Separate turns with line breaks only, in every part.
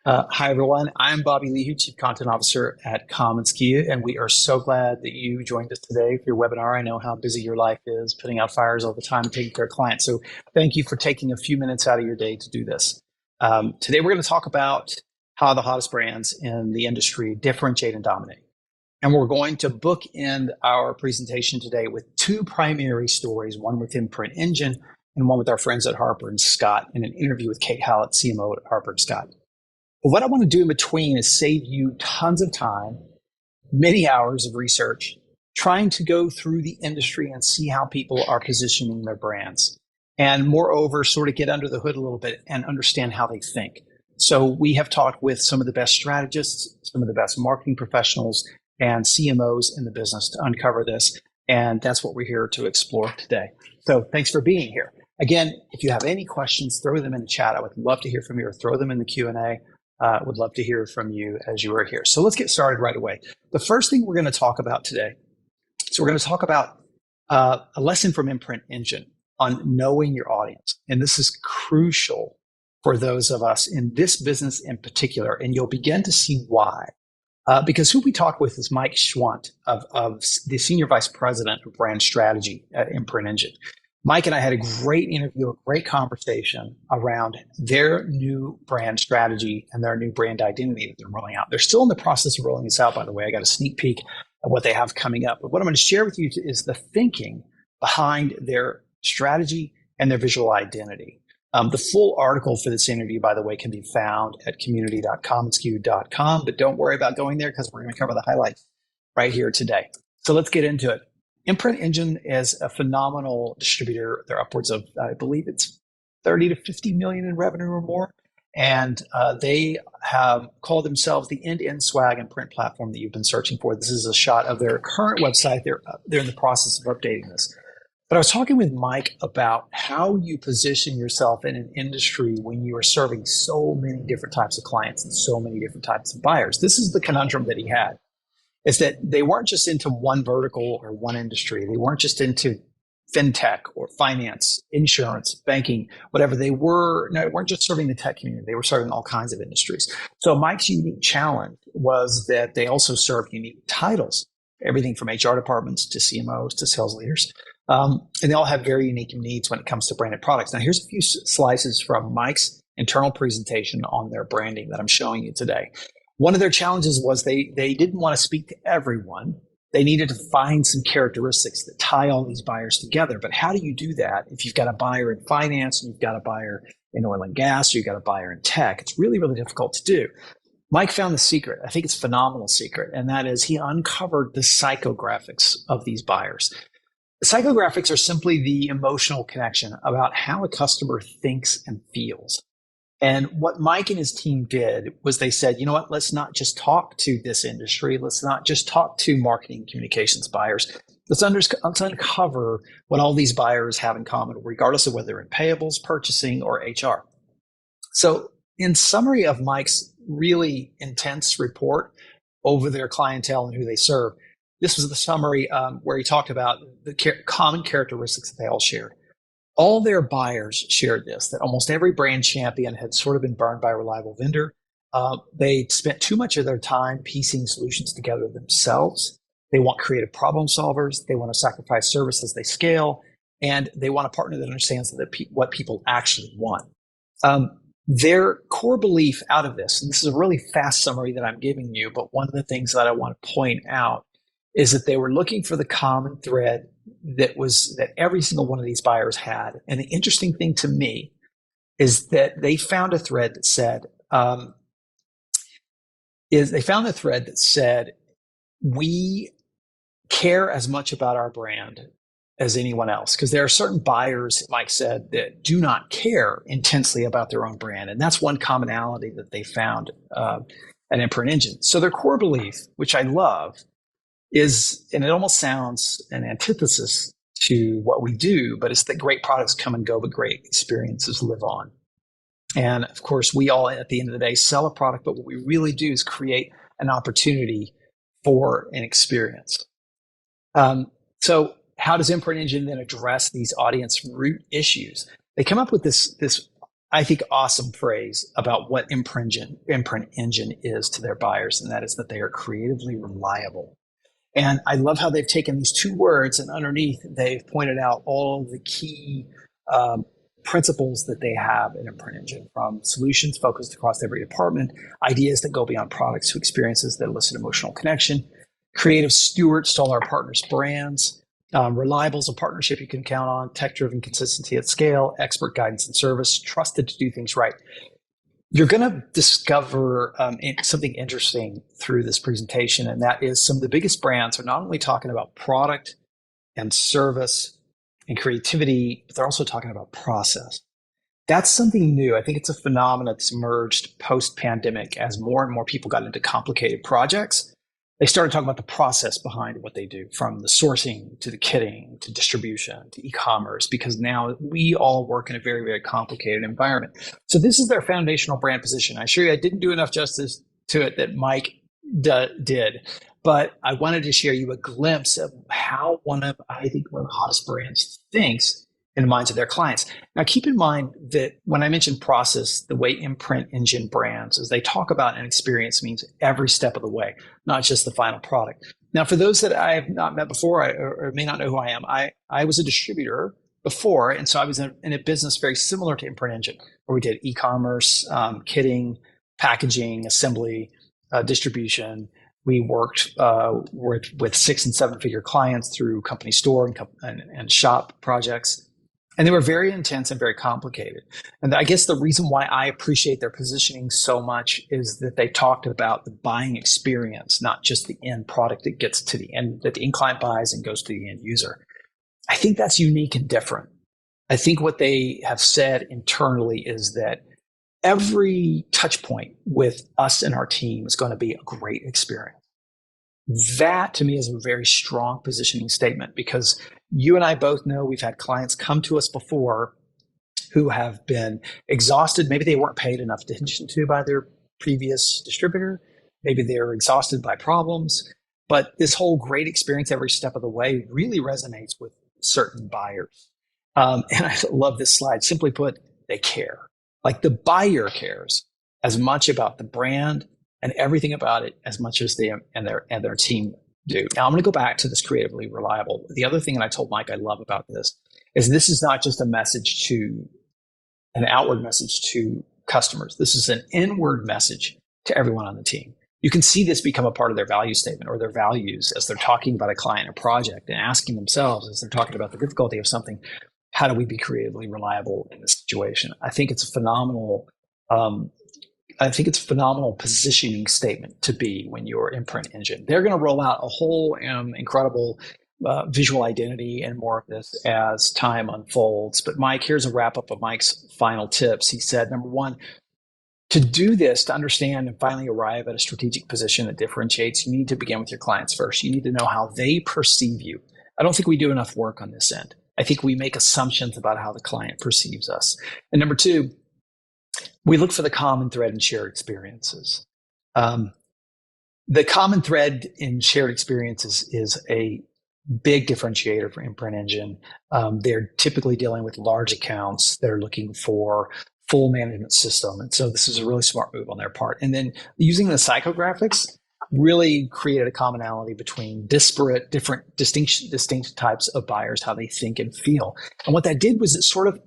Hi, everyone. I'm Bobby Lee, Chief Content Officer at commonsku, and we are so glad that you joined us today for your webinar. I know how busy your life is, putting out fires all the time, taking care of clients. So thank you for taking a few minutes out of your day to do this. Today, we're going to talk about how the hottest brands in the industry differentiate and dominate. And we're going to bookend our presentation today with two primary stories, one with Imprint Engine and one with our friends at Harper and Scott in an interview with Kate Hallett, CMO at Harper and Scott. But what I want to do in between is save you tons of time, many hours of research, trying to go through the industry and see how people are positioning their brands. And moreover, sort of get under the hood a little bit and understand how they think. So we have talked with some of the best strategists, some of the best marketing professionals, and CMOs in the business to uncover this. And that's what we're here to explore today. So thanks for being here. Again, if you have any questions, throw them in the chat. I would love to hear from you, or throw them in the Q&A. Would love to hear from you as you are here. So let's get started right away. The first thing we're going to talk about today, so we're going to talk about a lesson from Imprint Engine on knowing your audience. And this is crucial for those of us in this business in particular, and you'll begin to see why. Because who we talk with is Mike Schwant of the Senior Vice President of Brand Strategy at Imprint Engine. Mike and I had a great interview, a great conversation around their new brand strategy and their new brand identity that they're rolling out. They're still in the process of rolling this out, by the way. I got a sneak peek of what they have coming up. But what I'm going to share with you is the thinking behind their strategy and their visual identity. The full article for this interview, by the way, can be found at community.commonsku.com, but don't worry about going there because we're going to cover the highlights right here today. So let's get into it. Imprint Engine is a phenomenal distributor. They're upwards of, I believe it's 30 to 50 million in revenue or more. And they have called themselves the end-to-end swag and print platform that you've been searching for. This is a shot of their current website. They're in the process of updating this. But I was talking with Mike about how you position yourself in an industry when you are serving so many different types of clients and so many different types of buyers. This is the conundrum that he had, is that they weren't just into one vertical or one industry. They weren't just into fintech or finance, insurance, banking, whatever. They weren't just serving the tech community. They were serving all kinds of industries. So Mike's unique challenge was that they also served unique titles, everything from HR departments to CMOs to sales leaders. And they all have very unique needs when it comes to branded products. Now, here's a few slices from Mike's internal presentation on their branding that I'm showing you today. One of their challenges was they didn't want to speak to everyone. They needed to find some characteristics that tie all these buyers together. But how do you do that if you've got a buyer in finance and you've got a buyer in oil and gas, or you've got a buyer in tech? It's really, really difficult to do. Mike found the secret. I think it's a phenomenal secret. And that is he uncovered the psychographics of these buyers. The psychographics are simply the emotional connection about how a customer thinks and feels. And what Mike and his team did was they said, you know what, let's not just talk to this industry. Let's not just talk to marketing communications buyers. Let's uncover what all these buyers have in common, regardless of whether they're in payables, purchasing, or HR. So in summary of Mike's really intense report over their clientele and who they serve, this was the summary where he talked about the common characteristics that they all shared. All their buyers shared this, that almost every brand champion had sort of been burned by a reliable vendor. They spent too much of their time piecing solutions together themselves. They want creative problem solvers. They want to sacrifice service as they scale. And they want a partner that understands what people actually want. Their core belief out of this, and this is a really fast summary that I'm giving you, but one of the things that I want to point out is that they were looking for the common thread that every single one of these buyers had. And the interesting thing to me is that they found a thread that said, we care as much about our brand as anyone else. Because there are certain buyers, Mike said, that do not care intensely about their own brand. And that's one commonality that they found at Imprint Engine. So their core belief, which I love, is, and it almost sounds an antithesis to what we do, but it's that great products come and go, but great experiences live on. And of course, we all, at the end of the day, sell a product, but what we really do is create an opportunity for an experience. So how does Imprint Engine then address these audience root issues? They come up with this I think, awesome phrase about what Imprint Engine is to their buyers, and that is that they are creatively reliable. And I love how they've taken these two words and underneath they've pointed out all the key um, principles that they have in Imprint Engine, from solutions focused across every department, ideas that go beyond products to experiences that elicit emotional connection, creative stewards to all our partners' brands, reliable as a partnership you can count on, tech-driven consistency at scale, expert guidance and service, trusted to do things right. You're going to discover something interesting through this presentation, and that is some of the biggest brands are not only talking about product and service and creativity, but they're also talking about process. That's something new. I think it's a phenomenon that's emerged post-pandemic as more and more people got into complicated projects. They started talking about the process behind what they do, from the sourcing to the kitting to distribution to e-commerce, because now we all work in a very, very complicated environment. So this is their foundational brand position. I assure you I didn't do enough justice to it that Mike did, but I wanted to share you a glimpse of how I think one of the hottest brands thinks in the minds of their clients. Now, keep in mind that when I mention process, the way Imprint Engine brands is they talk about an experience means every step of the way, not just the final product. Now, for those that I have not met before or may not know who I am, I was a distributor before, and so I was in a business very similar to Imprint Engine, where we did e-commerce, kitting, packaging, assembly, distribution. We worked with 6 and 7 figure clients through company store and shop projects. And they were very intense and very complicated. And I guess the reason why I appreciate their positioning so much is that they talked about the buying experience, not just the end product that gets to the end, that the end client buys and goes to the end user. I think that's unique and different. I think what they have said internally is that every touch point with us and our team is going to be a great experience. That to me is a very strong positioning statement, because you and I both know we've had clients come to us before who have been exhausted. Maybe they weren't paid enough attention to by their previous distributor. Maybe they're exhausted by problems. But this whole great experience every step of the way really resonates with certain buyers. And I love this slide. Simply put, they care. Like the buyer cares as much about the brand and everything about it as much as they and their team do. Now, I'm going to go back to this creatively reliable. The other thing that I told Mike I love about this is not just an outward message to customers. This is an inward message to everyone on the team. You can see this become a part of their value statement or their values as they're talking about a client or project and asking themselves as they're talking about the difficulty of something, how do we be creatively reliable in this situation? I think it's a phenomenal positioning statement to be when you're Imprint Engine. They're going to roll out a whole incredible visual identity and more of this as time unfolds. But Mike, here's a wrap up of Mike's final tips. He said, number one, to do this, to understand and finally arrive at a strategic position that differentiates, you need to begin with your clients first. You need to know how they perceive you. I don't think we do enough work on this end. I think we make assumptions about how the client perceives us. And number two, we look for the common thread in shared experiences. The common thread in shared experiences is a big differentiator for Imprint Engine. They're typically dealing with large accounts. They're looking for full management system. And so this is a really smart move on their part. And then using the psychographics really created a commonality between disparate, different, distinct types of buyers, how they think and feel. And what that did was it sort of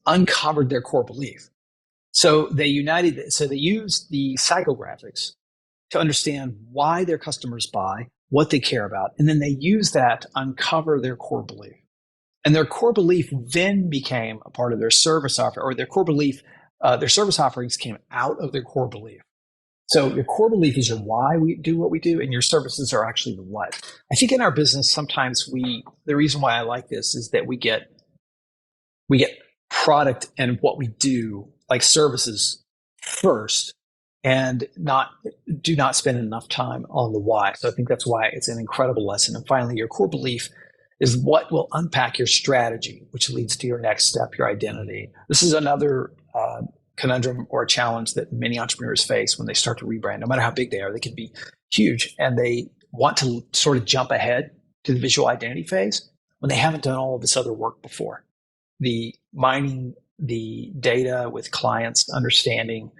uncovered their core belief. So they used the psychographics to understand why their customers buy, what they care about, and then they use that to uncover their core belief. And their core belief then became a part of their service offer, or their service offerings came out of their core belief. So your core belief is your why we do what we do, and your services are actually the what. I think in our business, sometimes the reason why I like this is that we get product and what we do, like services, first, and do not spend enough time on the why. So I think that's why it's an incredible lesson. And finally, your core belief is what will unpack your strategy, which leads to your next step, your identity. This is another conundrum or a challenge that many entrepreneurs face when they start to rebrand. No matter how big they are, they can be huge, and they want to sort of jump ahead to the visual identity phase when they haven't done all of this other work before. The mining the data with clients, understanding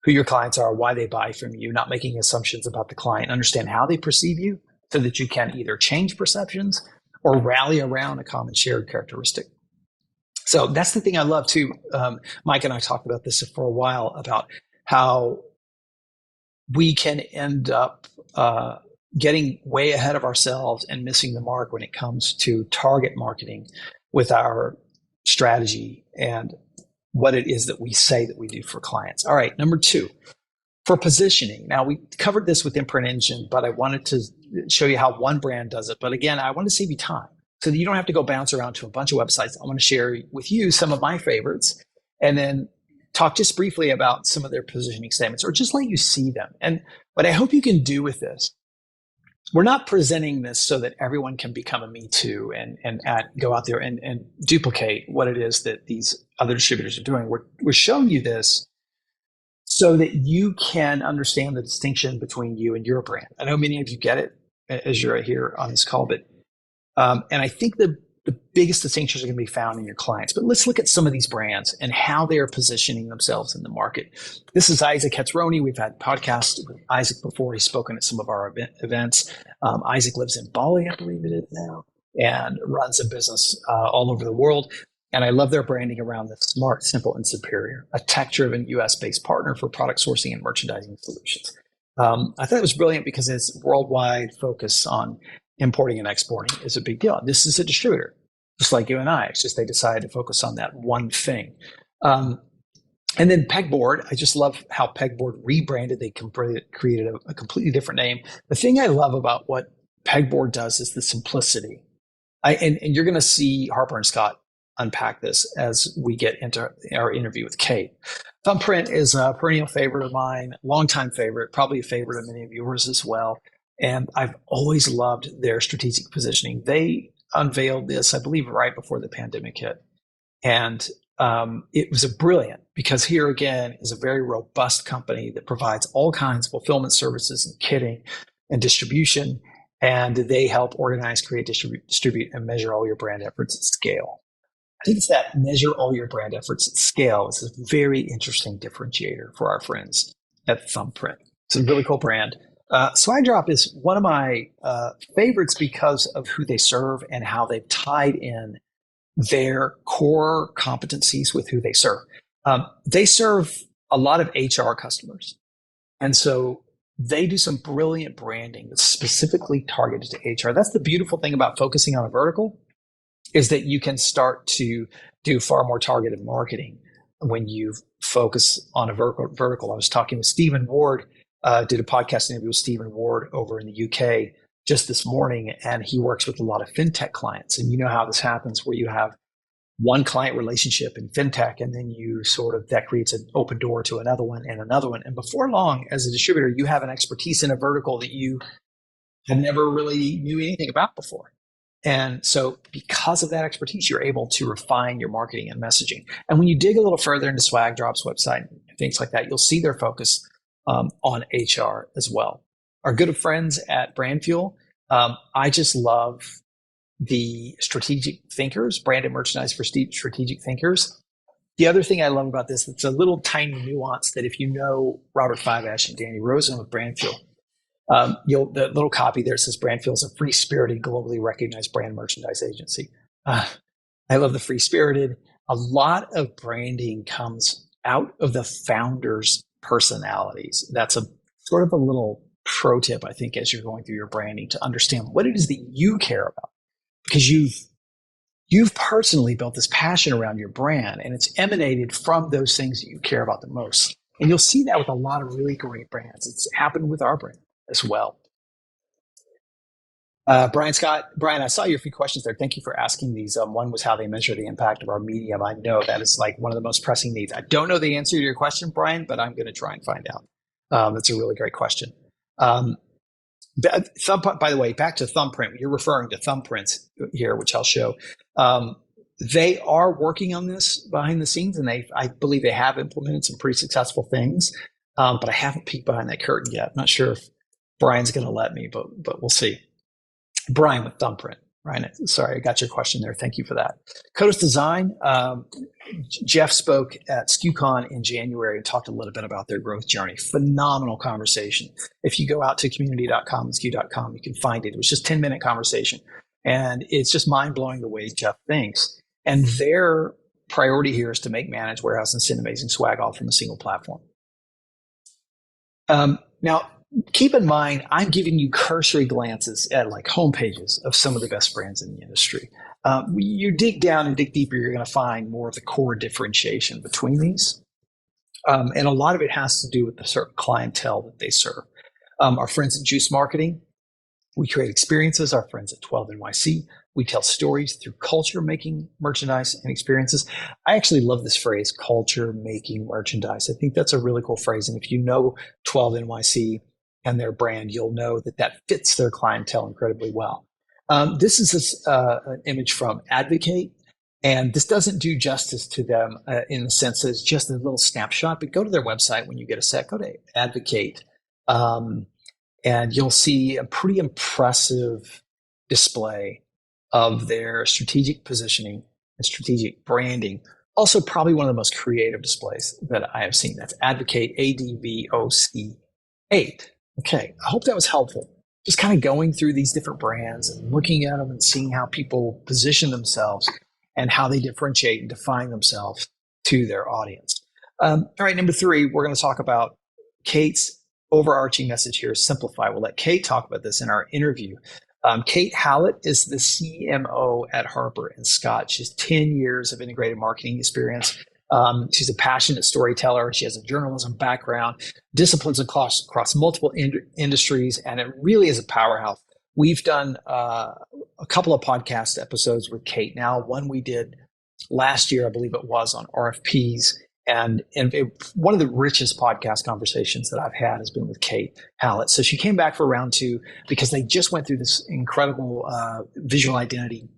who your clients are, why they buy from you, not making assumptions about the client, understand how they perceive you so that you can either change perceptions or rally around a common shared characteristic. So that's the thing I love too. Mike and I talked about this for a while about how we can end up getting way ahead of ourselves and missing the mark when it comes to target marketing with our strategy and what it is that we say that we do for clients. All right, number 2, for positioning. Now, we covered this with Imprint Engine, but I wanted to show you how one brand does it. But again, I want to save you time so that you don't have to go bounce around to a bunch of websites. I want to share with you some of my favorites and then talk just briefly about some of their positioning statements or just let you see them. And what I hope you can do with this, we're not presenting this so that everyone can become a Me Too and go out there and duplicate what it is that these other distributors are doing. We're showing you this so that you can understand the distinction between you and your brand. I know many of you get it as you're here on this call, but and I think the biggest distinctions are going to be found in your clients. But let's look at some of these brands and how they are positioning themselves in the market. This is Isaac Hetzroni. We've had podcasts with Isaac before. He's spoken at some of our events. Isaac lives in Bali, I believe it is now, and runs a business all over the world. And I love their branding around the smart, simple, and superior, a tech-driven US-based partner for product sourcing and merchandising solutions. I thought it was brilliant because its worldwide focus on importing and exporting is a big deal. This is a distributor, just like you and I. It's just they decided to focus on that one thing. And then Pegboard, I just love how Pegboard rebranded. They created a completely different name. The thing I love about what Pegboard does is the simplicity. And you're going to see Harper and Scott unpack this as we get into our interview with Kate. Thumbprint is a perennial favorite of mine, longtime favorite, probably a favorite of many of yours as well. And I've always loved their strategic positioning. They unveiled this, I believe, right before the pandemic hit. And it was brilliant because here again is a very robust company that provides all kinds of fulfillment services and kitting and distribution. And they help organize, create, distribute, and measure all your brand efforts at scale. I think it's that measure all your brand efforts at scale. It's a very interesting differentiator for our friends at Thumbprint. It's a really cool brand. Swagdrop is one of my favorites because of who they serve and how they've tied in their core competencies with who they serve. They serve a lot of HR customers. And so they do some brilliant branding that's specifically targeted to HR. That's the beautiful thing about focusing on a vertical is that you can start to do far more targeted marketing when you focus on a vertical. I was talking with Stephen Ward, did a podcast interview with Stephen Ward over in the UK just this morning, and he works with a lot of fintech clients. And you know how this happens where you have one client relationship in fintech, and then you that creates an open door to another one and another one. And before long, as a distributor, you have an expertise in a vertical that you had never really knew anything about before. And so because of that expertise, you're able to refine your marketing and messaging. And when you dig a little further into Swagdrop's website and things like that, you'll see their focus on HR as well. Our good friends at Brand Fuel, I just love the strategic thinkers, branded merchandise for strategic thinkers. The other thing I love about this, it's a little tiny nuance that if you know Robert Fiveash and Danny Rosen with Brand Fuel, the little copy there says Brand Fuel is a free-spirited, globally recognized brand merchandise agency. I love the free-spirited. A lot of branding comes out of the founders' personalities. That's a sort of a little pro tip, I think, as you're going through your branding to understand what it is that you care about, because you've personally built this passion around your brand, and it's emanated from those things that you care about the most. And you'll see that with a lot of really great brands. It's happened with our brand as well. Brian Scott, Brian, I saw your few questions there. Thank you for asking these. One was how they measure the impact of our medium. I know that is like one of the most pressing needs. I don't know the answer to your question, Brian, but I'm going to try and find out. That's a really great question. By the way, back to Thumbprint. You're referring to Thumbprints here, which I'll show. They are working on this behind the scenes, and I believe they have implemented some pretty successful things. But I haven't peeked behind that curtain yet. I'm not sure if Brian's going to let me, but we'll see. Brian with Thumbprint. Ryan, sorry, I got your question there. Thank you for that. Codas Design, Jeff spoke at SKUCon in January and talked a little bit about their growth journey. Phenomenal conversation. If you go out to community.com and SKU.com, you can find it. It was just 10-minute conversation. And it's just mind-blowing the way Jeff thinks. And their priority here is to make, manage, warehouse, and send amazing swag all from a single platform. Now, keep in mind, I'm giving you cursory glances at like homepages of some of the best brands in the industry. You dig down and dig deeper, you're going to find more of the core differentiation between these. And a lot of it has to do with the certain clientele that they serve. Our friends at Juice Marketing, we create experiences. Our friends at 12 NYC, we tell stories through culture making merchandise and experiences. I actually love this phrase, culture making merchandise. I think that's a really cool phrase. And if you know 12 NYC and their brand, you'll know that that fits their clientele incredibly well. This is an image from Advocate, and this doesn't do justice to them in the sense that it's just a little snapshot, but go to their website when you get a sec, go to Advocate, and you'll see a pretty impressive display of their strategic positioning and strategic branding. Also, probably one of the most creative displays that I have seen. That's Advocate, ADVOC 8. Okay, I hope that was helpful. Just kind of going through these different brands and looking at them and seeing how people position themselves and how they differentiate and define themselves to their audience. All right, number 3, we're going to talk about Kate's overarching message here is simplify. We'll let Kate talk about this in our interview. Kate Hallett is the CMO at Harper & Scott. She has 10 years of integrated marketing experience. She's a passionate storyteller. She has a journalism background, disciplines across multiple industries, and it really is a powerhouse. We've done a couple of podcast episodes with Kate now. One we did last year, I believe it was, on RFPs. And one of the richest podcast conversations that I've had has been with Kate Hallett. So she came back for round 2 because they just went through this incredible visual identity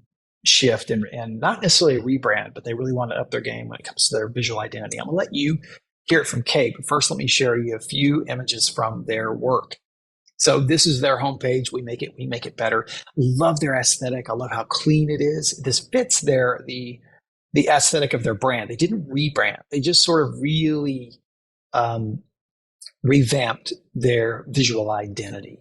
shift and not necessarily a rebrand, but they really want to up their game when it comes to their visual identity. I'm going to let you hear it from Kate, but first let me share you a few images from their work. So this is their homepage. We make it better. Love their aesthetic. I love how clean it is. This fits the aesthetic of their brand. They didn't rebrand. They just sort of really revamped their visual identity.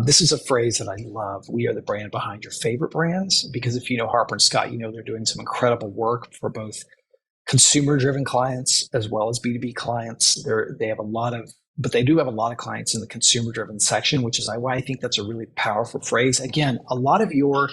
This is a phrase that I love. We are the brand behind your favorite brands, because if you know Harper & Scott, you know they're doing some incredible work for both consumer-driven clients as well as B2B clients. They have a lot of, but they do have a lot of clients in the consumer-driven section, which is why I think that's a really powerful phrase. Again, a lot of your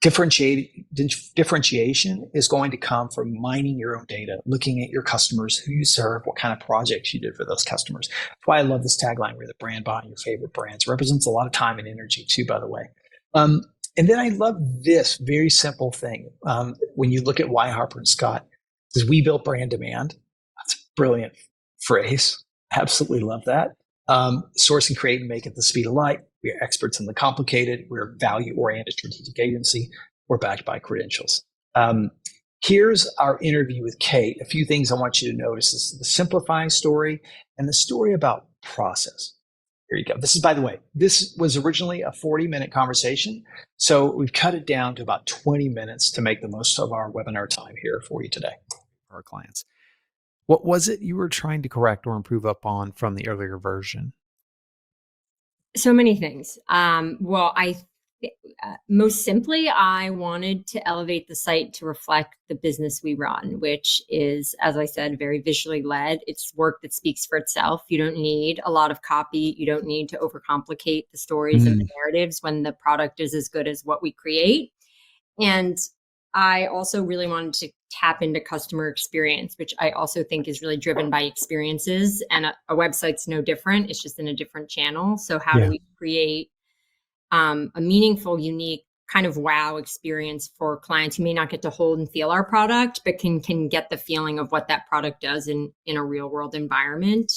differentiation is going to come from mining your own data, looking at your customers, who you serve, what kind of projects you did for those customers. That's why I love this tagline, we're the brand behind your favorite brands. It represents a lot of time and energy too, by the way. And then I love this very simple thing. When you look at why Harper & Scott, is we built brand demand. That's a brilliant phrase. Absolutely love that. Source and create and make at the speed of light. We are experts in the complicated. We're a value-oriented strategic agency. We're backed by credentials. Here's our interview with Kate. A few things I want you to notice is the simplifying story and the story about process. Here you go. This is, by the way, this was originally a 40-minute conversation. So we've cut it down to about 20 minutes to make the most of our webinar time here for you today. For our clients. What was it you were trying to correct or improve upon from the earlier version?
So many things. Most simply, I wanted to elevate the site to reflect the business we run, which is, as I said, very visually led. It's work that speaks for itself. You don't need a lot of copy. You don't need to overcomplicate the stories and the narratives when the product is as good as what we create. And I also really wanted to tap into customer experience, which I also think is really driven by experiences. And a website's no different. It's just in a different channel. So how do we create a meaningful, unique kind of wow experience for clients who may not get to hold and feel our product, but can get the feeling of what that product does in a real world environment.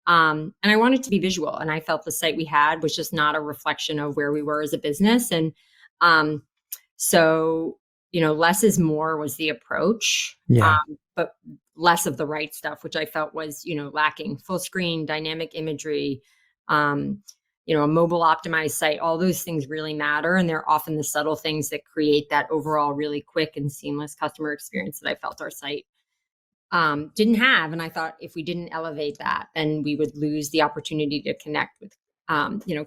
And I wanted to be visual. And I felt the site we had was just not a reflection of where we were as a business. And so less is more was the approach, but less of the right stuff, which I felt was, lacking. Full screen, dynamic imagery, a mobile optimized site, all those things really matter. And they're often the subtle things that create that overall really quick and seamless customer experience that I felt our site didn't have. And I thought if we didn't elevate that, then we would lose the opportunity to connect with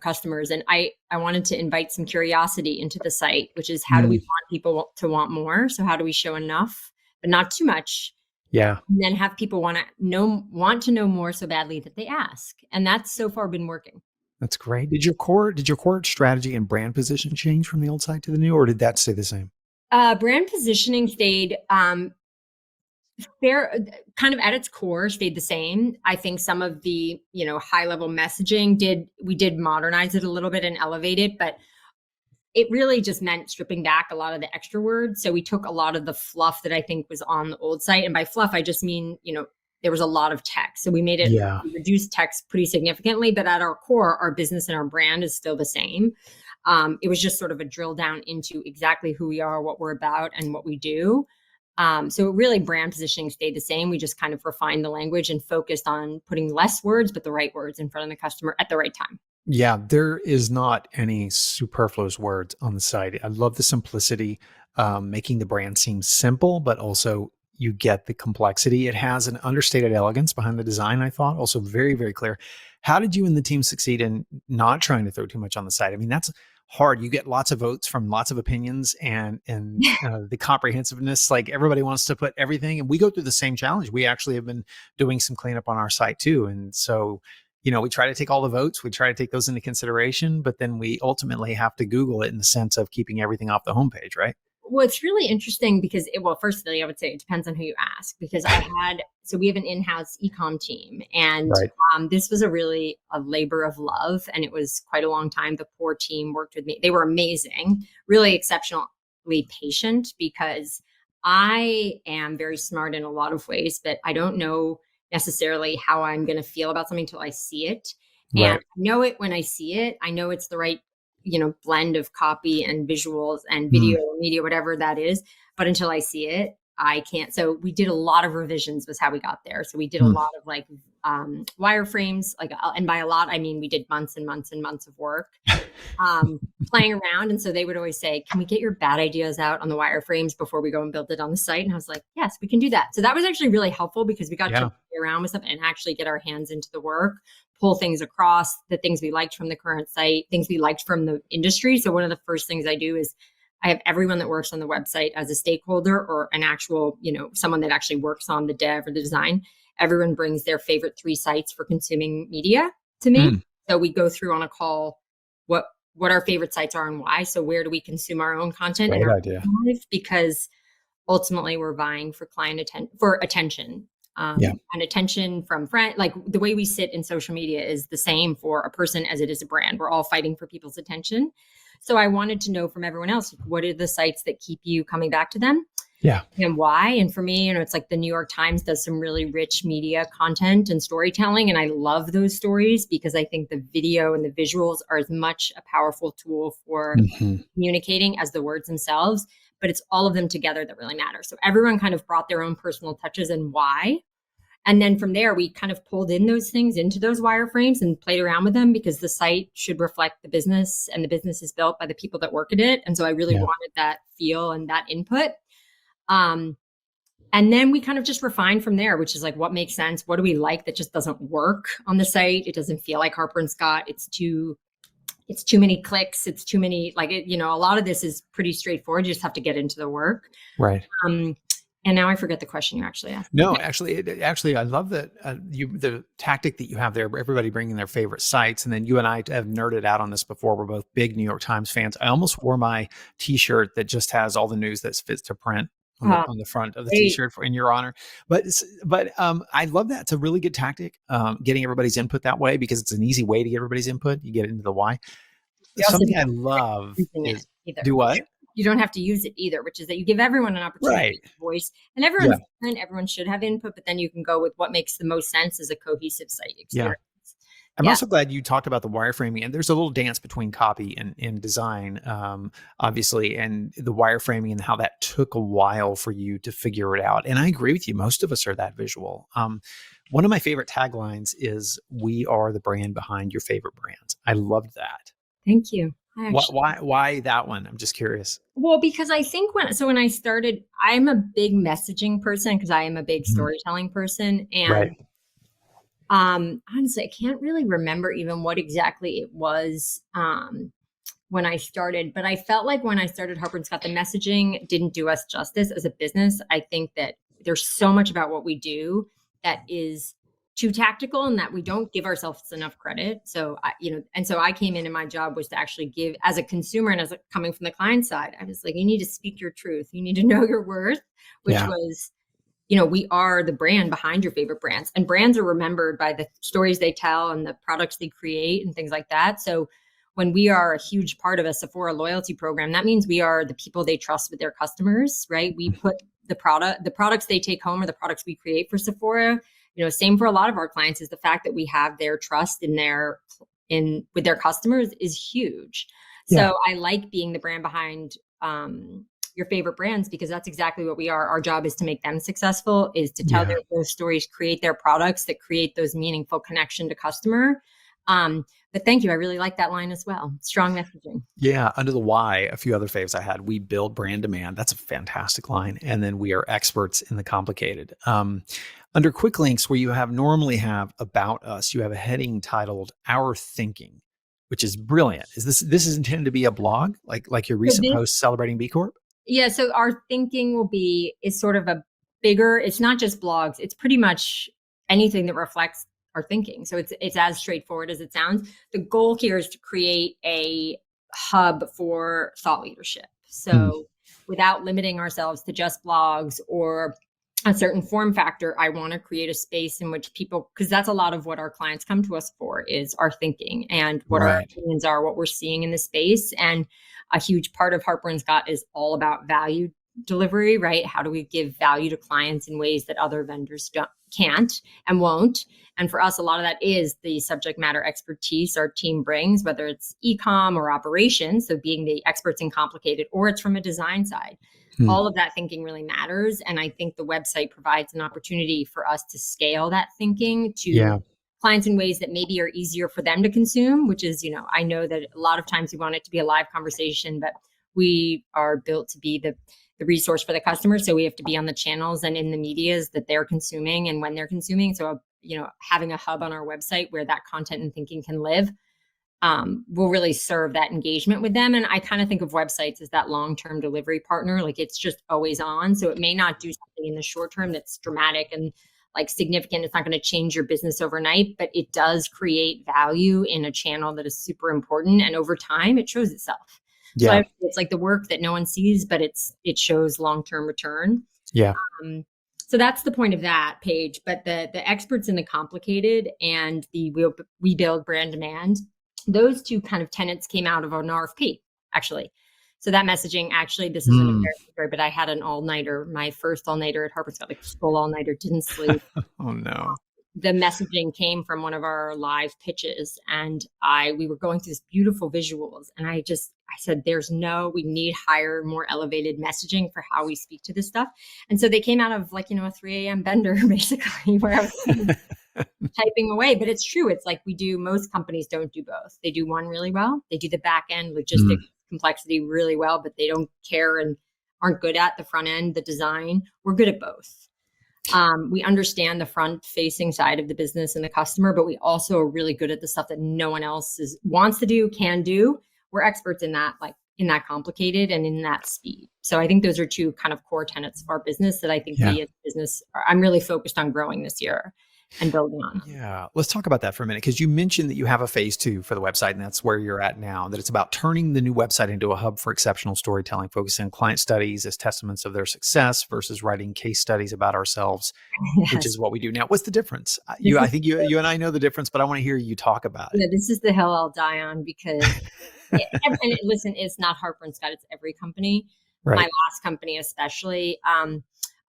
customers. And I wanted to invite some curiosity into the site, which is how do we want people to want more? So how do we show enough, but not too much?
Yeah.
And then have people want to know more so badly that they ask. And that's so far been working.
That's great. Did your core strategy and brand position change from the old site to the new, or did that stay the same?
Brand positioning stayed fair, kind of at its core, stayed the same. I think some of the, high level messaging we did modernize it a little bit and elevate it, but it really just meant stripping back a lot of the extra words. So we took a lot of the fluff that I think was on the old site. And by fluff, I just mean, there was a lot of text. So we made it, we reduced text pretty significantly, but at our core, our business and our brand is still the same. It was just sort of a drill down into exactly who we are, what we're about, and what we do. So really brand positioning stayed the same. We just kind of refined the language and focused on putting less words, but the right words in front of the customer at the right time.
Yeah, there is not any superfluous words on the site. I love the simplicity, making the brand seem simple, but also you get the complexity. It has an understated elegance behind the design, I thought, also very, very clear. How did you and the team succeed in not trying to throw too much on the site? I mean, that's hard. You get lots of votes from lots of opinions and the comprehensiveness, like everybody wants to put everything, and we go through the same challenge. We actually have been doing some cleanup on our site too. And so, we try to take all the votes, we try to take those into consideration, but then we ultimately have to Google it in the sense of keeping everything off the homepage, right?
Well, it's really interesting because, firstly, I would say it depends on who you ask, because we have an in-house e-com team, and this was a labor of love, and it was quite a long time. The core team worked with me. They were amazing, really exceptionally patient, because I am very smart in a lot of ways, but I don't know necessarily how I'm going to feel about something until I see it. And I know it when I see it. I know it's the right blend of copy and visuals and video media, whatever that is. But until I see it, I can't. So we did a lot of revisions was how we got there. So we did a lot of wireframes, and by a lot, I mean, we did months and months and months of work playing around. And so they would always say, can we get your bad ideas out on the wireframes before we go and build it on the site? And I was like, yes, we can do that. So that was actually really helpful because we got to play around with stuff and actually get our hands into the work, pull things across, the things we liked from the current site, things we liked from the industry. So one of the first things I do is I have everyone that works on the website as a stakeholder or an actual, someone that actually works on the dev or the design. Everyone brings their favorite 3 sites for consuming media to me. So we go through on a call what our favorite sites are and why. So where do we consume our own content?
Great idea.
Because ultimately we're vying for attention. And attention from friends. Like the way we sit in social media is the same for a person as it is a brand. We're all fighting for people's attention. So I wanted to know from everyone else, what are the sites that keep you coming back to them?
Yeah.
And why? And for me, it's like the New York Times does some really rich media content and storytelling. And I love those stories because I think the video and the visuals are as much a powerful tool for communicating as the words themselves. But it's all of them together that really matter. So everyone kind of brought their own personal touches and why. And then from there, we kind of pulled in those things into those wireframes and played around with them because the site should reflect the business and the business is built by the people that work at it. And so I really wanted that feel and that input. And then we kind of just refined from there, which is like, what makes sense? What do we like that just doesn't work on the site? It doesn't feel like Harper and Scott. It's too many clicks. It's too many, a lot of this is pretty straightforward. You just have to get into the work.
Right.
And now I forget the question you actually asked.
No, actually, I love that the tactic that you have there. Everybody bringing their favorite sites, and then you and I have nerded out on this before. We're both big New York Times fans. I almost wore my T-shirt that just has all the news that fits to print on the front of the T-shirt in your honor. But I love that. It's a really good tactic, getting everybody's input that way because it's an easy way to get everybody's input. You get into the why. Something I love is do what?
You don't have to use it either, which is that you give everyone an opportunity to voice, and everyone should have input, but then you can go with what makes the most sense as a cohesive site experience.
I'm also glad you talked about the wireframing, and there's a little dance between copy and design, obviously, and the wireframing and how that took a while for you to figure it out. And I agree with you. Most of us are that visual. One of my favorite taglines is "We are the brand behind your favorite brands." I loved that.
Thank you.
Why that one? I'm just curious.
Well, because I think when I started, I'm a big messaging person because I am a big
Mhm.
storytelling person. And
Right.
honestly, I can't really remember even what exactly it was when I started, but I felt like when I started Harper and Scott, the messaging didn't do us justice as a business. I think that there's so much about what we do that is too tactical and that we don't give ourselves enough credit. So and so I came in and my job was to actually give as a consumer and coming from the client side, I was like, you need to speak your truth. You need to know your worth, which
Yeah.
was, we are the brand behind your favorite brands, and brands are remembered by the stories they tell and the products they create and things like that. So when we are a huge part of a Sephora loyalty program, that means we are the people they trust with their customers, right? We put the products they take home are the products we create for Sephora. Same for a lot of our clients is the fact that we have their trust with their customers is huge.
Yeah.
So I like being the brand behind your favorite brands because that's exactly what we are. Our job is to make them successful, is to tell
Yeah.
their stories, create their products that create those meaningful connection to customer. But thank you. I really like that line as well. Strong messaging.
Yeah. Under the why, a few other faves I had. We build brand demand. That's a fantastic line. And then we are experts in the complicated. Under quick links, where you normally have about us, you have a heading titled "Our Thinking," which is brilliant. This is intended to be a blog, like your recent post celebrating B Corp?
Yeah. So our thinking is sort of a bigger, it's not just blogs. It's pretty much anything that reflects our thinking. So it's as straightforward as it sounds. The goal here is to create a hub for thought leadership. So without limiting ourselves to just blogs or a certain form factor, I want to create a space in which people, because that's a lot of what our clients come to us for, is our thinking and what our opinions are, what we're seeing in the space. And a huge part of Harper and Scott is all about value delivery, right? How do we give value to clients in ways that other vendors can't and won't? And for us, a lot of that is the subject matter expertise our team brings, whether it's e-com or operations, so being the experts in complicated, or it's from a design side. All of that thinking really matters. And I think the website provides an opportunity for us to scale that thinking to clients in ways that maybe are easier for them to consume, which is, I know that a lot of times we want it to be a live conversation, but we are built to be the resource for the customer. So we have to be on the channels and in the medias that they're consuming and when they're consuming. So, having a hub on our website where that content and thinking can live will really serve that engagement with them. And I kind of think of websites as that long-term delivery partner. Like it's just always on. So it may not do something in the short term that's dramatic and like significant. It's not going to change your business overnight, but it does create value in a channel that is super important. And over time, it shows itself.
Yeah.
So it's like the work that no one sees, but it shows long-term return.
Yeah.
So that's the point of that page. But the experts in the complicated and the we build brand demand, those two kind of tenets came out of an RFP, actually. So that messaging, actually, this isn't a very story, but I had an all-nighter, my first all-nighter at Harper Scott, like full all-nighter, didn't sleep.
Oh no.
The messaging came from one of our live pitches, and we were going through this beautiful visuals, and I said, we need higher, more elevated messaging for how we speak to this stuff. And so they came out of like, a 3 a.m. bender, basically, where I was typing away. But it's true. It's like most companies don't do both. They do one really well. They do the back end logistics complexity really well, but they don't care and aren't good at the front end, the design. We're good at both. We understand the front facing side of the business and the customer, but we also are really good at the stuff that no one else wants to do, can do. We're experts in that, like in that complicated and in that speed. So I think those are two kind of core tenets of our business that I think we as a business, I'm really focused on growing this year and building on.
Yeah. Let's talk about that for a minute, because you mentioned that you have a phase 2 for the website, and that's where you're at now, that it's about turning the new website into a hub for exceptional storytelling, focusing on client studies as testaments of their success versus writing case studies about ourselves, which is what we do now. What's the difference? I think you and I know the difference, but I want to hear you talk about it.
Yeah, this is the hill I'll die on because, listen, it's not Harper and Scott, it's every company. Right. My last company, especially.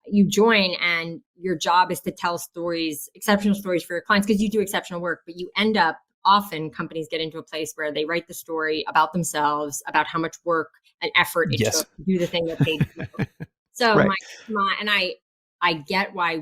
You join and your job is to tell stories, exceptional stories for your clients, because you do exceptional work, but you end up often companies get into a place where they write the story about themselves, about how much work and effort it took to do the thing that they do. So I get why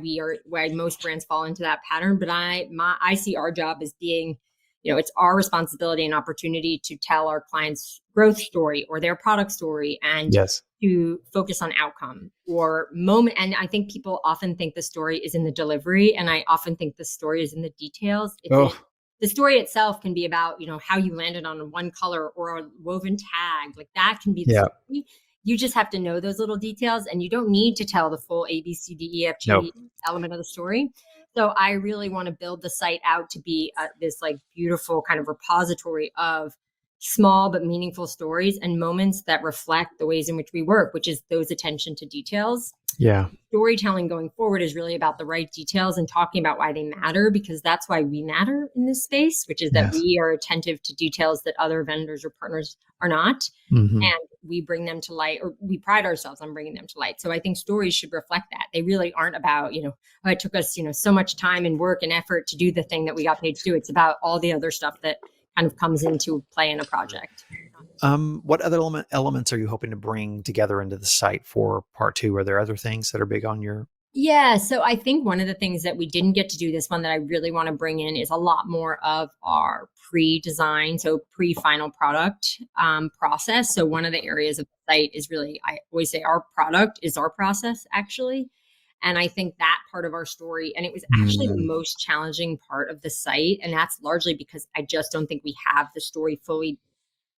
most brands fall into that pattern, but I see our job as being, it's our responsibility and opportunity to tell our clients' growth story or their product story, and
Yes.
to focus on outcome or moment. And I think people often think the story is in the delivery, and I often think the story is in the details.
Oh,
The story itself can be about, how you landed on one color or a woven tag. Like that can be the
yeah.
story. You just have to know those little details, and you don't need to tell the full A, B, C, D, E, F,
No.
G element of the story. So I really want to build the site out to be this like beautiful kind of repository of small but meaningful stories and moments that reflect the ways in which we work, which is those attention to details.
Yeah.
Storytelling going forward is really about the right details and talking about why they matter, because that's why we matter in this space, which is that we are attentive to details that other vendors or partners are not.
Mm-hmm.
And we bring them to light, or we pride ourselves on bringing them to light. So I think stories should reflect that. They really aren't about, it took us, so much time and work and effort to do the thing that we got paid to do. It's about all the other stuff that kind of comes into play in a project.
What other elements are you hoping to bring together into the site for part 2? Are there other things that are big on your?
Yeah. So I think one of the things that we didn't get to do this one that I really want to bring in is a lot more of our pre-design, so pre-final product process. So one of the areas of the site is really, I always say our product is our process, actually. And I think that part of our story, and it was actually the most challenging part of the site. And that's largely because I just don't think we have the story fully.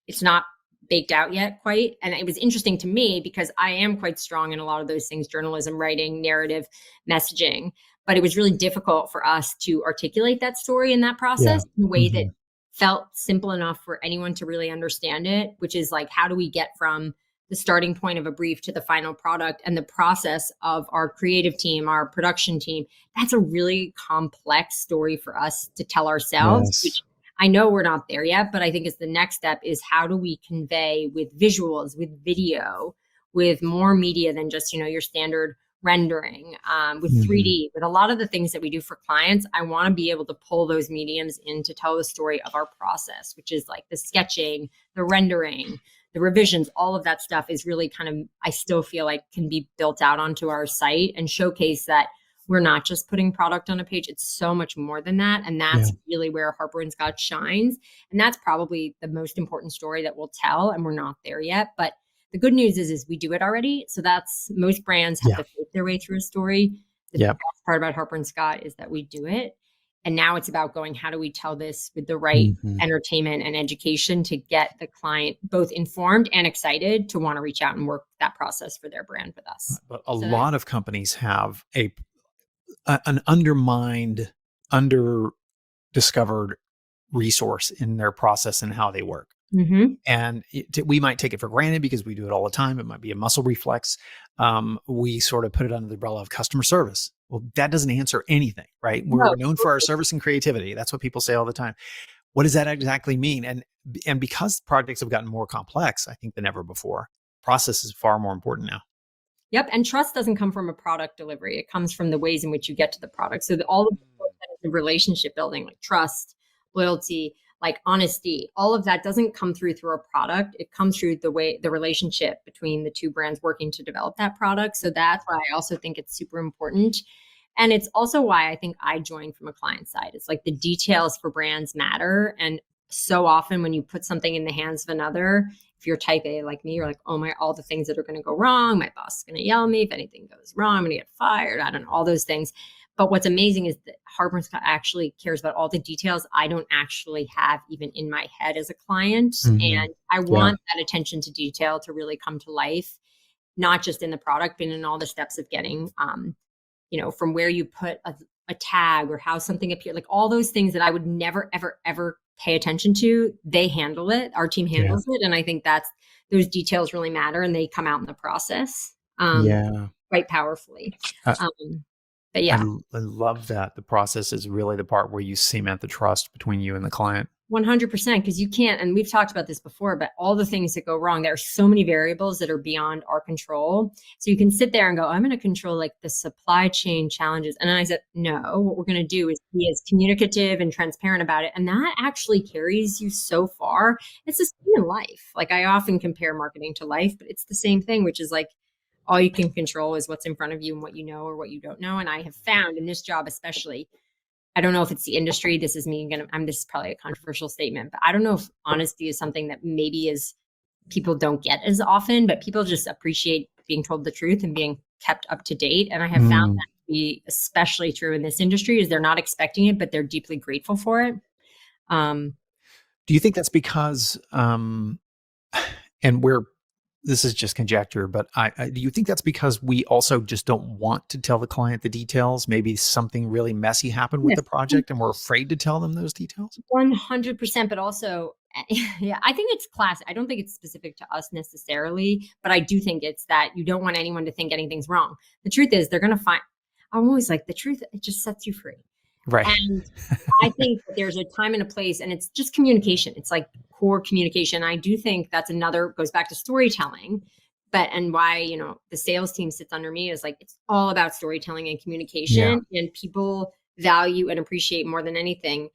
It's not baked out yet quite. And it was interesting to me because I am quite strong in a lot of those things: journalism, writing, narrative, messaging. But it was really difficult for us to articulate that story in that process in a way that felt simple enough for anyone to really understand it, which is like, how do we get from the starting point of a brief to the final product, and the process of our creative team, our production team? That's a really complex story for us to tell ourselves, which I know we're not there yet, but I think it's the next step is how do we convey with visuals, with video, with more media than just, your standard rendering, with 3D, with a lot of the things that we do for clients. I want to be able to pull those mediums in to tell the story of our process, which is like the sketching, the rendering, the revisions. All of that stuff is really kind of, I still feel like, can be built out onto our site and showcase that we're not just putting product on a page. It's so much more than that. And that's really where Harper & Scott shines. And that's probably the most important story that we'll tell. And we're not there yet. But the good news is we do it already. So that's, most brands have to fake their way through a story. The best part about Harper & Scott is that we do it. And now it's about going, how do we tell this with the right entertainment and education to get the client both informed and excited to want to reach out and work that process for their brand with us.
But a lot of companies have an undermined, under-discovered resource in their process and how they work. And we might take it for granted because we do it all the time. It might be a muscle reflex. We sort of put it under the umbrella of customer service. Well, that doesn't answer anything, right? We're known for our service and creativity. That's what people say all the time. What does that exactly mean? And because projects have gotten more complex, I think, than ever before, process is far more important now.
Yep. And trust doesn't come from a product delivery. It comes from the ways in which you get to the product. So all of the relationship building, like trust, loyalty, like honesty, all of that doesn't come through a product. It comes through the relationship between the two brands working to develop that product. So that's why I also think it's super important. And it's also why I think I joined from a client side. It's like the details for brands matter. And so often when you put something in the hands of another, if you're type A like me, you're like, oh my, all the things that are going to go wrong. My boss is going to yell at me. If anything goes wrong, I'm going to get fired. I don't know, all those things. But what's amazing is that Harper & Scott actually cares about all the details I don't actually have even in my head as a client. And I want that attention to detail to really come to life, not just in the product, but in all the steps of getting, from where you put a tag or how something appeared, like all those things that I would never, ever, ever pay attention to. They handle it. Our team handles it. And I think those details really matter, and they come out in the process quite powerfully. But yeah,
I love that. The process is really the part where you cement the trust between you and the client.
100%, because you can't, and we've talked about this before, but all the things that go wrong, there are so many variables that are beyond our control. So you can sit there and go, I'm going to control like the supply chain challenges. And then I said, no, what we're going to do is be as communicative and transparent about it. And that actually carries you so far. It's the same in life. Like I often compare marketing to life, but it's the same thing, which is like, all you can control is what's in front of you and what you know or what you don't know. And I have found in this job, especially, I don't know if it's the industry. This is me this is probably a controversial statement, but I don't know if honesty is something that maybe is people don't get as often, but people just appreciate being told the truth and being kept up to date. And I have found that to be especially true in this industry is they're not expecting it, but they're deeply grateful for it.
Do you think that's because, this is just conjecture, but do you think that's because we also just don't want to tell the client the details? Maybe something really messy happened with the project and we're afraid to tell them those details?
100%, but also, yeah, I think it's classic. I don't think it's specific to us necessarily, but I do think it's that you don't want anyone to think anything's wrong. The truth is they're going to find, I'm always like, the truth, it just sets you free.
Right.
And I think that there's a time and a place, and it's just communication. It's like core communication. I do think that's goes back to storytelling, and why, the sales team sits under me is like, it's all about storytelling and communication, and people value and appreciate more than anything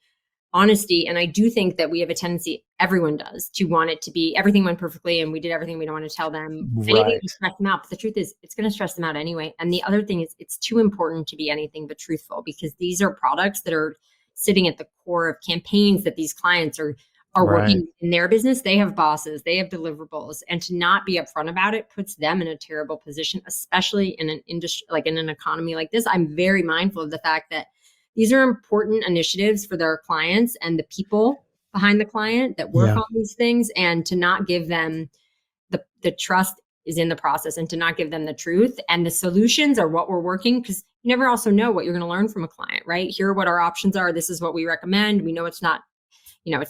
honesty. And I do think that we have a tendency, everyone does, to want it to be everything went perfectly and we did everything we don't want to tell them. Anything to stress them out. But the truth is it's going to stress them out anyway. And the other thing is it's too important to be anything but truthful, because these are products that are sitting at the core of campaigns that these clients are working in their business. They have bosses, they have deliverables, and to not be upfront about it puts them in a terrible position, especially in an industry, like in an economy like this. I'm very mindful of the fact that these are important initiatives for their clients and the people behind the client that work on these things, and to not give them the trust is in the process, and to not give them the truth, and the solutions are what we're working, because you never also know what you're going to learn from a client, right? Here are what our options are. This is what we recommend. We know it's not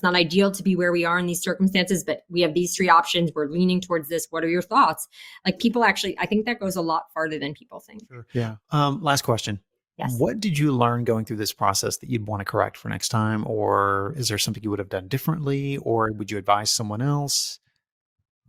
ideal to be where we are in these circumstances, but we have these 3 options. We're leaning towards this. What are your thoughts? Like, people actually, I think that goes a lot farther than people think.
Sure. Yeah. Last question.
Yes.
What did you learn going through this process that you'd want to correct for next time? Or is there something you would have done differently? Or would you advise someone else?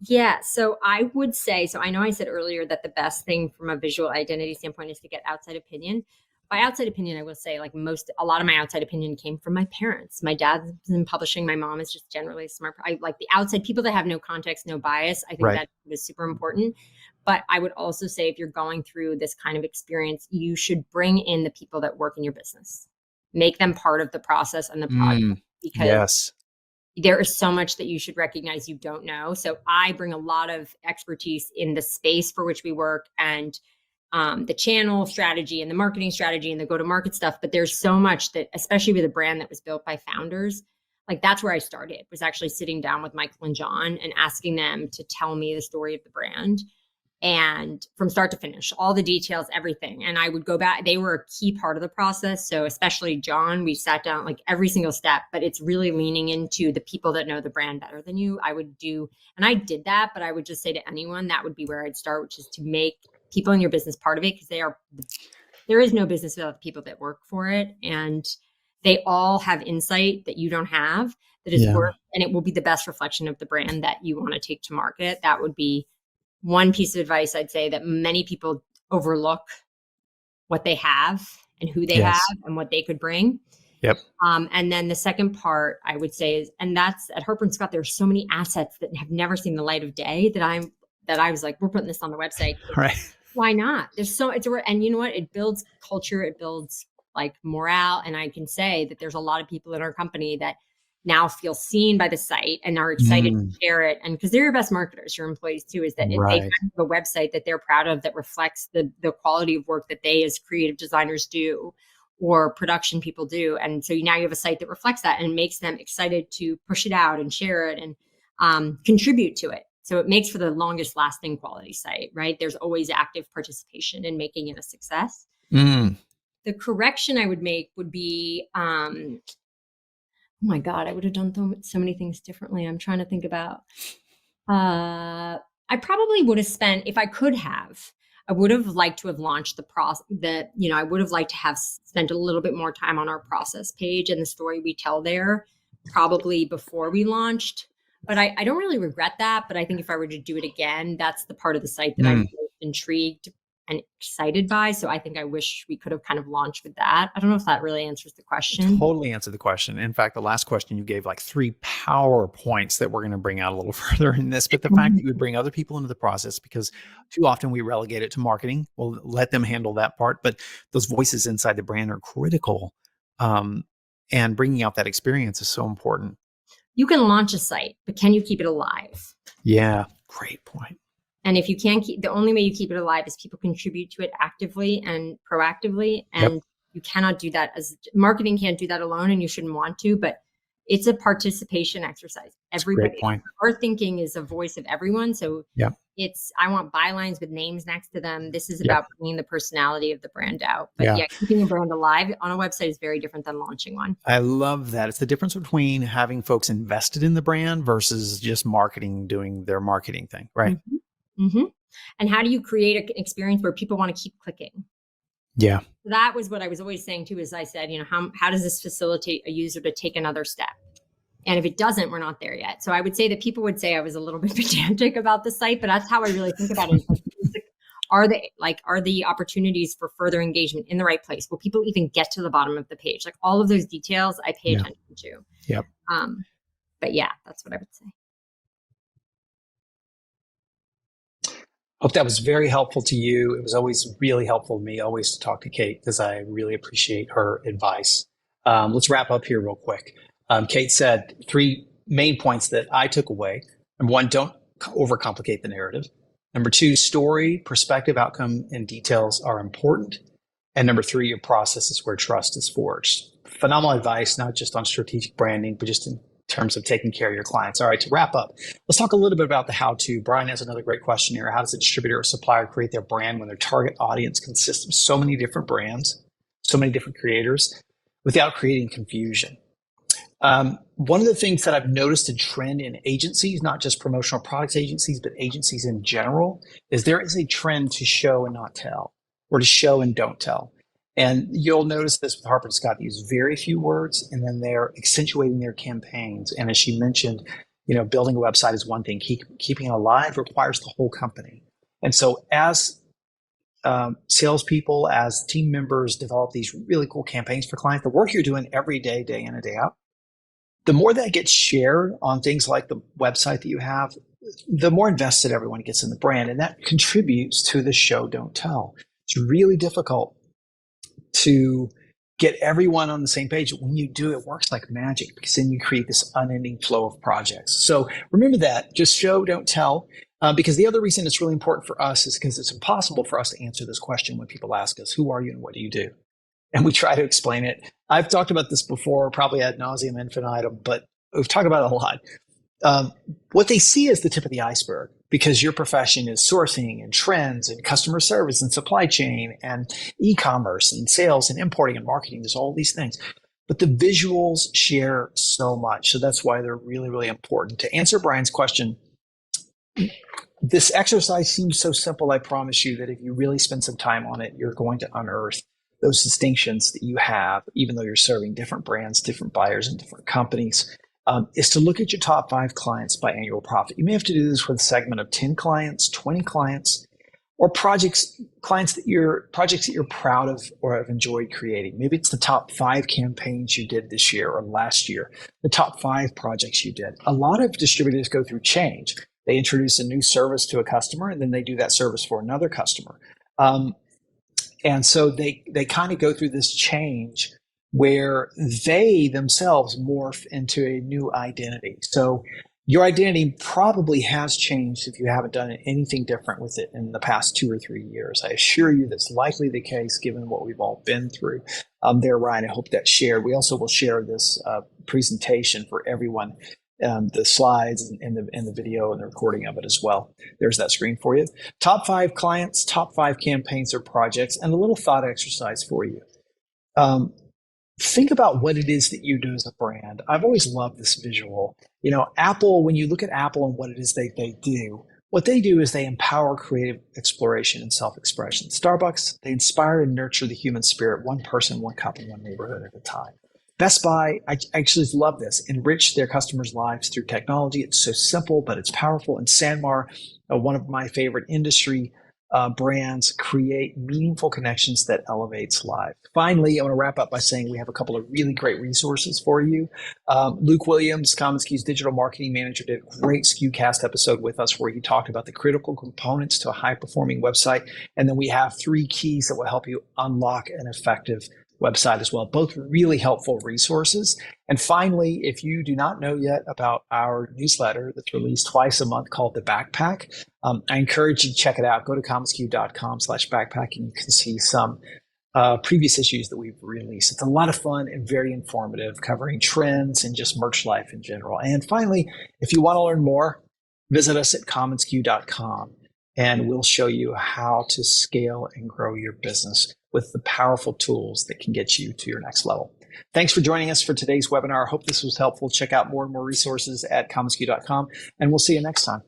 Yeah. So I would say, I know I said earlier that the best thing from a visual identity standpoint is to get outside opinion. By outside opinion, I will say a lot of my outside opinion came from my parents. My dad's in publishing. My mom is just generally smart. I like the outside people that have no context, no bias. I think that is super important. But I would also say, if you're going through this kind of experience, you should bring in the people that work in your business, make them part of the process and the project, because there is so much that you should recognize you don't know. So I bring a lot of expertise in the space for which we work, and the channel strategy and the marketing strategy and the go-to-market stuff. But there's so much that, especially with a brand that was built by founders, like that's where I started, was actually sitting down with Michael and John and asking them to tell me the story of the brand, and from start to finish, all the details, everything. And I would go back. They were a key part of the process. So especially John, we sat down like every single step, but it's really leaning into the people that know the brand better than you. And I did that, but I would just say to anyone, that would be where I'd start, which is to make people in your business part of it, because there is no business without the people that work for it. And they all have insight that you don't have, that is worth, and it will be the best reflection of the brand that you want to take to market. That would be one piece of advice I'd say, that many people overlook what they have and who they have and what they could bring.
Yep.
And then the second part I would say is, and that's at Harper & Scott, there's so many assets that have never seen the light of day that I was like, we're putting this on the website.
Right.
Why not? And you know what? It builds culture. It builds like morale. And I can say that there's a lot of people in our company that now feel seen by the site and are excited to share it. And because they're your best marketers, your employees too, is that if they have a website that they're proud of, that reflects the quality of work that they as creative designers do or production people do. And so now you have a site that reflects that and makes them excited to push it out and share it and contribute to it. So it makes for the longest lasting quality site, right? There's always active participation in making it a success. The correction I would make would be, oh my God, I would have done so many things differently. I'm trying to think about, I probably would have spent, if I could have, I would have liked to have launched the process I would have liked to have spent a little bit more time on our process page and the story we tell there, probably before we launched. But I don't really regret that. But I think if I were to do it again, that's the part of the site that I'm most intrigued and excited by. So I think I wish we could have kind of launched with that. I don't know if that really answers the question.
Totally answered the question. In fact, the last question you gave like 3 PowerPoints that we're going to bring out a little further in this, but the fact that you would bring other people into the process, because too often we relegate it to marketing. We'll let them handle that part, but those voices inside the brand are critical. And bringing out that experience is so important.
You can launch a site, but can you keep it alive?
Yeah, great point.
And if you can't keep, the only way you keep it alive is people contribute to it actively and proactively. And you cannot do that as marketing can't do that alone, and you shouldn't want to, but it's a participation exercise. Everybody, our thinking is a voice of everyone. So I want bylines with names next to them. This is about bringing the personality of the brand out. But keeping a brand alive on a website is very different than launching one.
I love that. It's the difference between having folks invested in the brand versus just marketing, doing their marketing thing, right?
And how do you create an experience where people want to keep clicking?
Yeah.
That was what I was always saying too, is I said, how does this facilitate a user to take another step? And if it doesn't, we're not there yet. So I would say that people would say I was a little bit pedantic about the site, but that's how I really think about it. Are the opportunities for further engagement in the right place? Will people even get to the bottom of the page? Like all of those details I pay attention to.
Yep.
But yeah, that's what I would say.
Hope that was very helpful to you. It was always really helpful to me, always to talk to Kate, because I really appreciate her advice. Let's wrap up here real quick. Kate said 3 main points that I took away. Number 1, don't overcomplicate the narrative. Number 2, story, perspective, outcome, and details are important. And number 3, your process is where trust is forged. Phenomenal advice, not just on strategic branding, but just in terms of taking care of your clients. All right, to wrap up, let's talk a little bit about the how-to. Brian has another great question here. How does a distributor or supplier create their brand when their target audience consists of so many different brands, so many different creators, without creating confusion? One of the things that I've noticed a trend in agencies, not just promotional products agencies, but agencies in general, is there is a trend to show and not tell, or to show and don't tell. And you'll notice this with Harper & Scott. They use very few words, and then they're accentuating their campaigns. And as she mentioned, building a website is one thing. Keeping it alive requires the whole company. And so as salespeople, as team members develop these really cool campaigns for clients, the work you're doing every day, day in and day out, the more that gets shared on things like the website that you have, the more invested everyone gets in the brand. And that contributes to the show, don't tell. It's really difficult to get everyone on the same page. When you do, it works like magic, because then you create this unending flow of projects. So remember that, just show, don't tell. Because the other reason it's really important for us is because it's impossible for us to answer this question when people ask us, who are you and what do you do? And we try to explain it. I've talked about this before, probably ad nauseum infinitum, but we've talked about it a lot. What they see is the tip of the iceberg, because your profession is sourcing and trends and customer service and supply chain and e-commerce and sales and importing and marketing. There's all these things. But the visuals share so much. So that's why they're really, really important. To answer Brian's question, this exercise seems so simple. I promise you that if you really spend some time on it, you're going to unearth those distinctions that you have, even though you're serving different brands, different buyers, and different companies. Is to look at your top 5 clients by annual profit. You may have to do this with a segment of 10 clients, 20 clients, or projects that you're proud of or have enjoyed creating. Maybe it's the top 5 campaigns you did this year or last year, the top 5 projects you did. A lot of distributors go through change. They introduce a new service to a customer, and then they do that service for another customer. And so they kind of go through this change where they themselves morph into a new identity. So your identity probably has changed if you haven't done anything different with it in the past 2 or 3 years. I assure you that's likely the case given what we've all been through. There, Ryan, I hope that's shared. We also will share this presentation for everyone, the slides and the video and the recording of it as well. There's that screen for you. Top 5 clients, top 5 campaigns or projects, and a little thought exercise for you. Think about what it is that you do as a brand. I've always loved this visual. Apple, when you look at Apple and what it is they do, what they do is they empower creative exploration and self-expression. Starbucks, they inspire and nurture the human spirit, one person, one cup, and one neighborhood at a time. Best Buy, I actually love this, enrich their customers' lives through technology. It's so simple, but it's powerful. And Sanmar, one of my favorite industry brands create meaningful connections that elevates life. Finally, I want to wrap up by saying we have a couple of really great resources for you. Luke Williams, commonsku's digital marketing manager, did a great SKUcast episode with us where he talked about the critical components to a high-performing website. And then we have 3 keys that will help you unlock an effective website as well. Both really helpful resources. And finally, if you do not know yet about our newsletter that's released twice a month called The Backpack, I encourage you to check it out. Go to commonsku.com/backpack and you can see some previous issues that we've released. It's a lot of fun and very informative, covering trends and just merch life in general. And finally, if you want to learn more, visit us at commonsku.com and we'll show you how to scale and grow your business with the powerful tools that can get you to your next level. Thanks for joining us for today's webinar. I hope this was helpful. Check out more and more resources at commonsku.com, and we'll see you next time.